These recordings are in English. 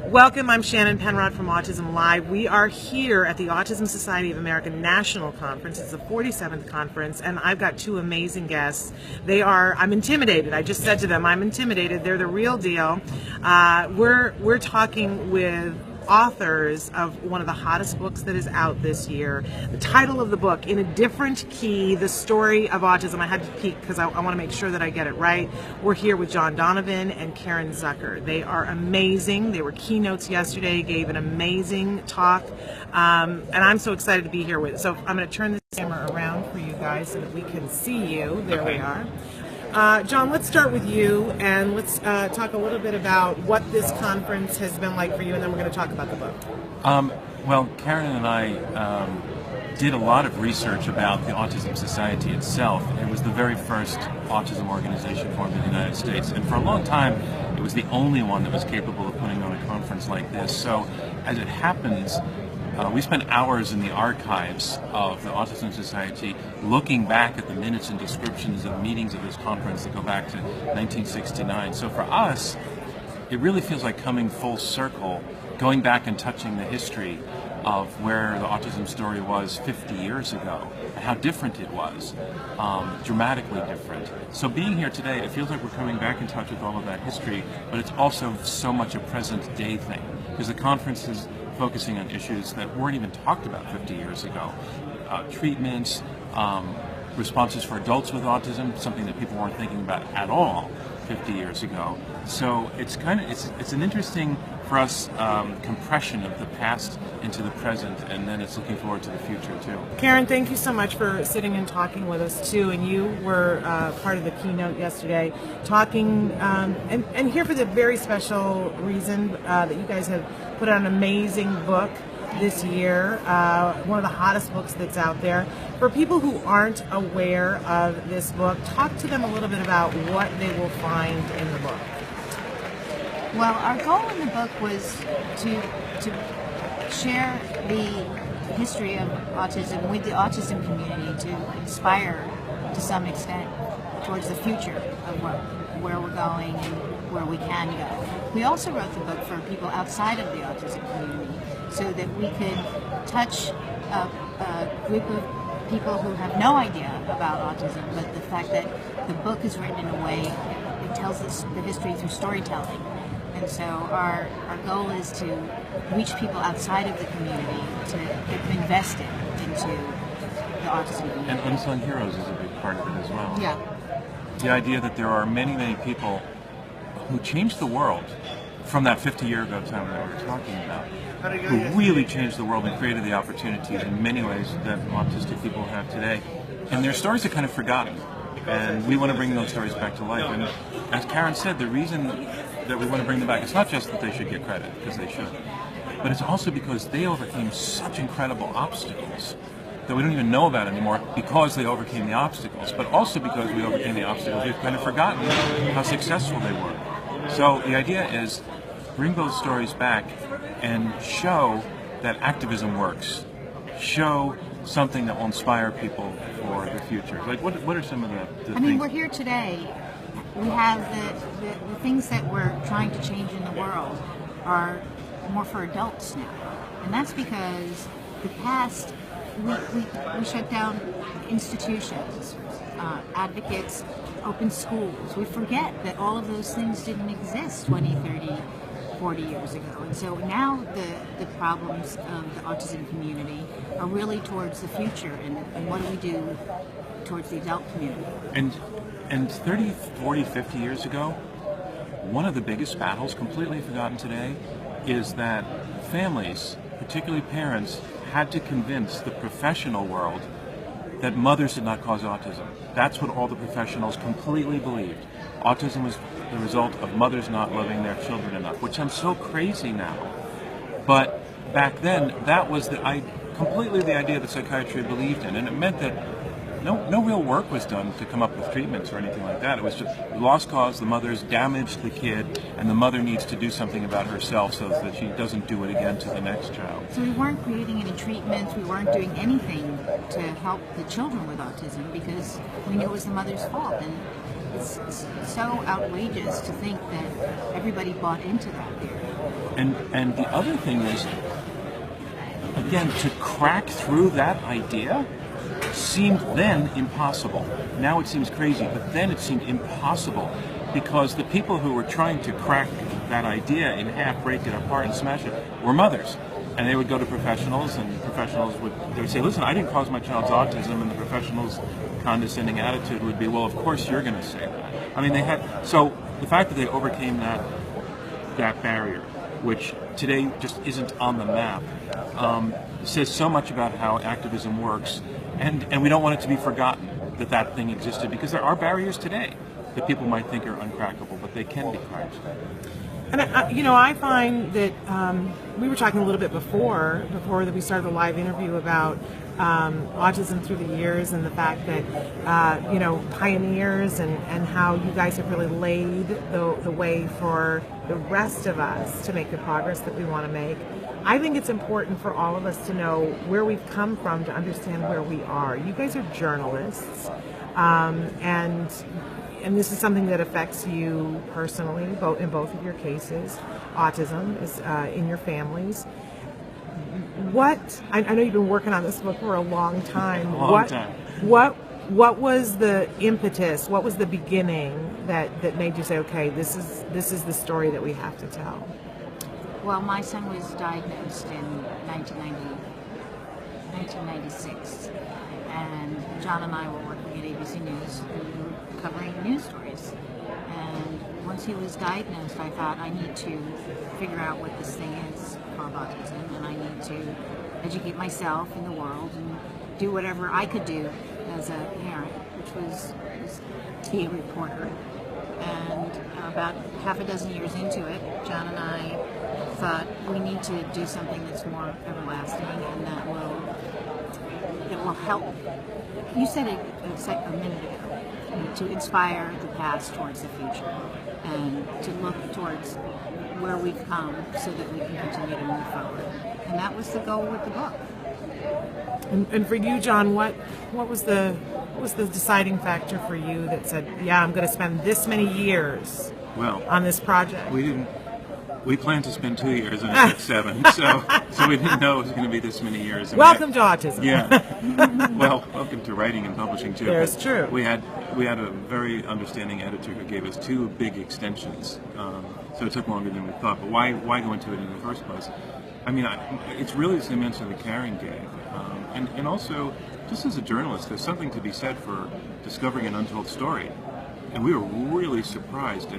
Welcome, I'm Shannon Penrod from Autism Live. We are here at the Autism Society of America National Conference. It's the 47th conference, and I've got two amazing guests. I'm intimidated. I just said to them, I'm intimidated. They're the real deal. We're talking with authors of one of the hottest books that is out this year. The title of the book, In a Different Key, The Story of Autism. I had to peek because I want to make sure that I get it right. We're here with Donvan and Caren Zucker. They are amazing. They were keynotes yesterday, gave an amazing talk, and I'm so excited to be here with it. So I'm going to turn this camera around for you guys so that we can see you. There we are. John, let's start with you, and let's talk a little bit about what this conference has been like for you, and then we're going to talk about the book. Well, Caren and I did a lot of research about the Autism Society itself. It was the very first autism organization formed in the United States, and for a long time it was the only one that was capable of putting on a conference like this. So, as it happens, we spent hours in the archives of the Autism Society looking back at the minutes and descriptions of meetings of this conference that go back to 1969. So for us, it really feels like coming full circle, going back and touching the history of where the autism story was 50 years ago, and how different it was, dramatically different. So being here today, it feels like we're coming back in touch with all of that history, but it's also so much a present day thing, because the conference is focusing on issues that weren't even talked about 50 years ago. Treatments, responses for adults with autism, something that people weren't thinking about at all 50 years ago. So it's an interesting, for us, compression of the past into the present, and then it's looking forward to the future too. Caren, thank you so much for sitting and talking with us too, and you were part of the keynote yesterday, talking and here for the very special reason that you guys have put out an amazing book this year, one of the hottest books that's out there. For people who aren't aware of this book, talk to them a little bit about what they will find in the book. Well, our goal in the book was to share the history of autism with the autism community, to inspire to some extent towards the future of where we're going and where we can go. We also wrote the book for people outside of the autism community so that we could touch a group of people who have no idea about autism, but the fact that the book is written in a way, it tells us the history through storytelling. And so our goal is to reach people outside of the community, to get them invested into the autism community. And unsung heroes is a big part of it as well. Yeah. The idea that there are many, many people who changed the world from that 50-year ago time that we were talking about, who really changed the world and created the opportunities in many ways that autistic people have today. And their stories are kind of forgotten. And we want to bring those stories back to life. And as Caren said, the reason that we want to bring them back, it's not just that they should get credit, because they should, but it's also because they overcame such incredible obstacles that we don't even know about anymore, because they overcame the obstacles, but also because we overcame the obstacles, we've kind of forgotten how successful they were. So the idea is bring those stories back and show that activism works. Show something that will inspire people for the future. Like, what are some of the things? I mean, we're here today. We have the things that we're trying to change in the world are more for adults now. And that's because the past, we shut down institutions, advocates, open schools. We forget that all of those things didn't exist 20, 30, 40 years ago. And so now the problems of the autism community are really towards the future, and what do we do towards the adult community? And 30, 40, 50 years ago, one of the biggest battles, completely forgotten today, is that families, particularly parents, had to convince the professional world that mothers did not cause autism. That's what all the professionals completely believed. Autism was the result of mothers not loving their children enough, which sounds so crazy now. But back then, that was completely the idea that psychiatry believed in, and it meant that no real work was done to come up with treatments or anything like that. It was just lost cause, the mother's damaged the kid, and the mother needs to do something about herself so that she doesn't do it again to the next child. So we weren't creating any treatments, we weren't doing anything to help the children with autism because we knew it was the mother's fault. And it's so outrageous to think that everybody bought into that theory. And the other thing is, again, to crack through that idea seemed then impossible. Now it seems crazy, but then it seemed impossible because the people who were trying to crack that idea in half, break it apart, and smash it were mothers. And they would go to professionals, and professionals would say, listen, I didn't cause my child's autism, and the professional's condescending attitude would be, well, of course you're going to say that. I mean, so the fact that they overcame that barrier, which today just isn't on the map, says so much about how activism works, and we don't want it to be forgotten that that thing existed, because there are barriers today that people might think are uncrackable, but they can be cracked. And I find that we were talking a little bit before that we started the live interview about autism through the years, and the fact that pioneers and how you guys have really laid the way for the rest of us to make the progress that we want to make. I think it's important for all of us to know where we've come from to understand where we are. You guys are journalists, and this is something that affects you personally, in both of your cases. Autism is in your families. I know you've been working on this book for a long time. What was the impetus? What was the beginning that made you say, okay, this is the story that we have to tell? Well, my son was diagnosed in 1996, and John and I were working at ABC News. We were covering news stories, and once he was diagnosed, I thought, I need to figure out what this thing is called autism, and I need to educate myself in the world and do whatever I could do as a parent, which was be a reporter. And about half a dozen years into it, John and I thought we need to do something that's more everlasting and that will help. You said it a minute ago, to inspire the past towards the future and to look towards where we've come so that we can continue to move forward. And that was the goal with the book. And for you, John, what was the deciding factor for you that said, yeah, I'm going to spend this many years on this project? We planned to spend 2 years, and it took 7, so we didn't know it was going to be this many years. Welcome to autism. Yeah. Well, welcome to writing and publishing too. That's true. We had a very understanding editor who gave us 2 big extensions, so it took longer than we thought. But why go into it in the first place? I mean, it's really the same answer that Caren gave, and also just as a journalist, there's something to be said for discovering an untold story, and we were really surprised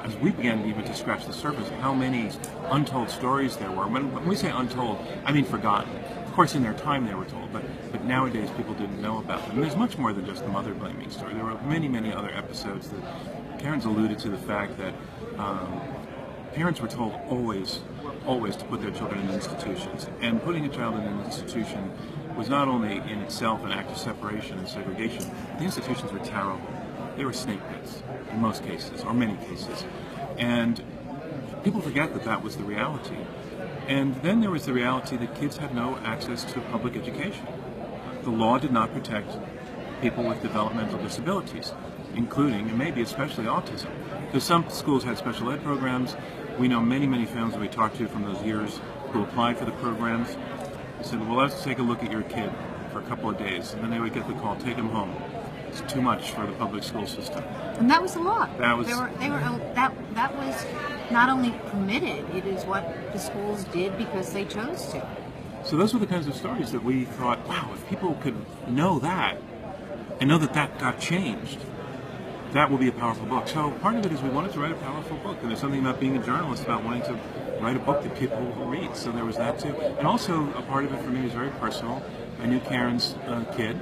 as we began even to scratch the surface, how many untold stories there were. When we say untold, I mean forgotten. Of course, in their time they were told, but nowadays people didn't know about them. And there's much more than just the mother blaming story. There were many, many other episodes that Caren's alluded to the fact that parents were told always to put their children in institutions. And putting a child in an institution was not only in itself an act of separation and segregation, the institutions were terrible. They were snake pits in most cases, or many cases. And people forget that that was the reality. And then there was the reality that kids had no access to public education. The law did not protect people with developmental disabilities, including, and maybe especially, autism. Because some schools had special ed programs. We know many, many families that we talked to from those years who applied for the programs. They said, well, let's take a look at your kid for a couple of days. And then they would get the call, take him home. It's too much for the public school system. And that was the law. That was that was not only permitted, it is what the schools did because they chose to. So those were the kinds of stories that we thought, wow, if people could know that and know that that got changed, that will be a powerful book. So part of it is we wanted to write a powerful book, and there's something about being a journalist about wanting to write a book that people will read. So there was that too. And also a part of it for me was very personal. I knew Caren's kid.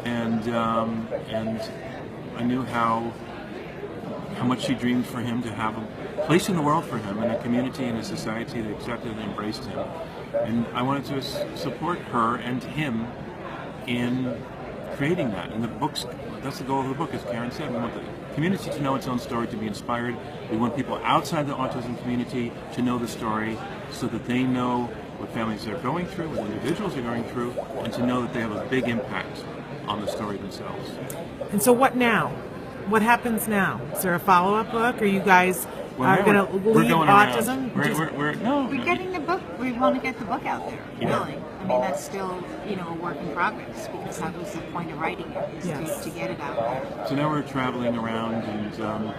And I knew how much she dreamed for him to have a place in the world for him, and a community and a society that accepted and embraced him. And I wanted to support her and him in creating that. And the books, that's the goal of the book, as Caren said. We want the community to know its own story, to be inspired. We want people outside the autism community to know the story so that they know what families are going through, what individuals are going through, and to know that they have a big impact on the story themselves. And so what now? what happens now? Is there a follow-up book? Are you guys Well, going to we're leave going autism? Around. No. We're getting the book. We want to get the book out there. Yeah. Really, I mean that's still a work in progress because that was the point of writing it is Yes. to get it out there. So now we're traveling around, and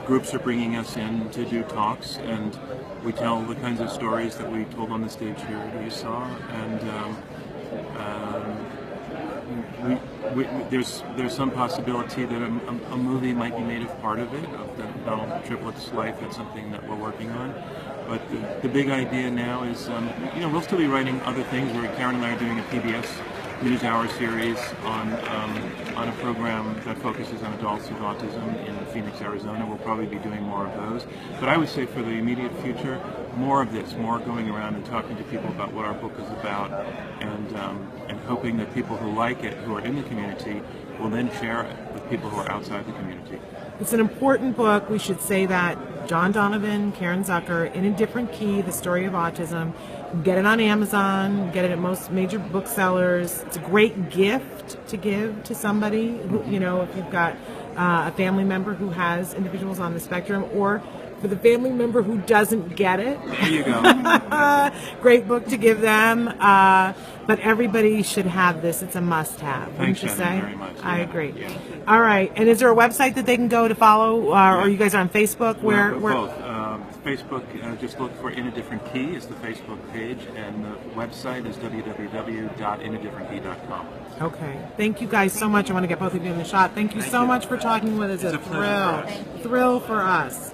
groups are bringing us in to do talks, and we tell the kinds of stories that we told on the stage here that you saw, and there's some possibility that a movie might be made of part of it, of the Donald Triplets' life. That's something that we're working on. But the big idea now is, we'll still be writing other things. Caren and I are doing a PBS NewsHour series on a program that focuses on adults with autism in Phoenix, Arizona. We'll probably be doing more of those. But I would say for the immediate future, more of this, more going around and talking to people about what our book is about, and hoping that people who like it, who are in the community, will then share it with people who are outside the community. It's an important book. We should say that. John Donvan, Caren Zucker, In a Different Key, The Story of Autism. Get it on Amazon. Get it at most major booksellers. It's a great gift to give to somebody, who, if you've got a family member who has individuals on the spectrum, or for the family member who doesn't get it. There you go. Great book to give them. But everybody should have this. It's a must-have. Thanks, Wouldn't you Shannon, say? very much. I Yeah. agree. Yeah. All right. And is there a website that they can go to follow, or you guys are on Facebook? We're both. Facebook, just look for In a Different Key is the Facebook page, and the website is www.inadifferentkey.com. Okay. Thank you guys so much. I want to get both of you in the shot. Thank you so much for talking with us. It's a pleasure for us. Thrill for us.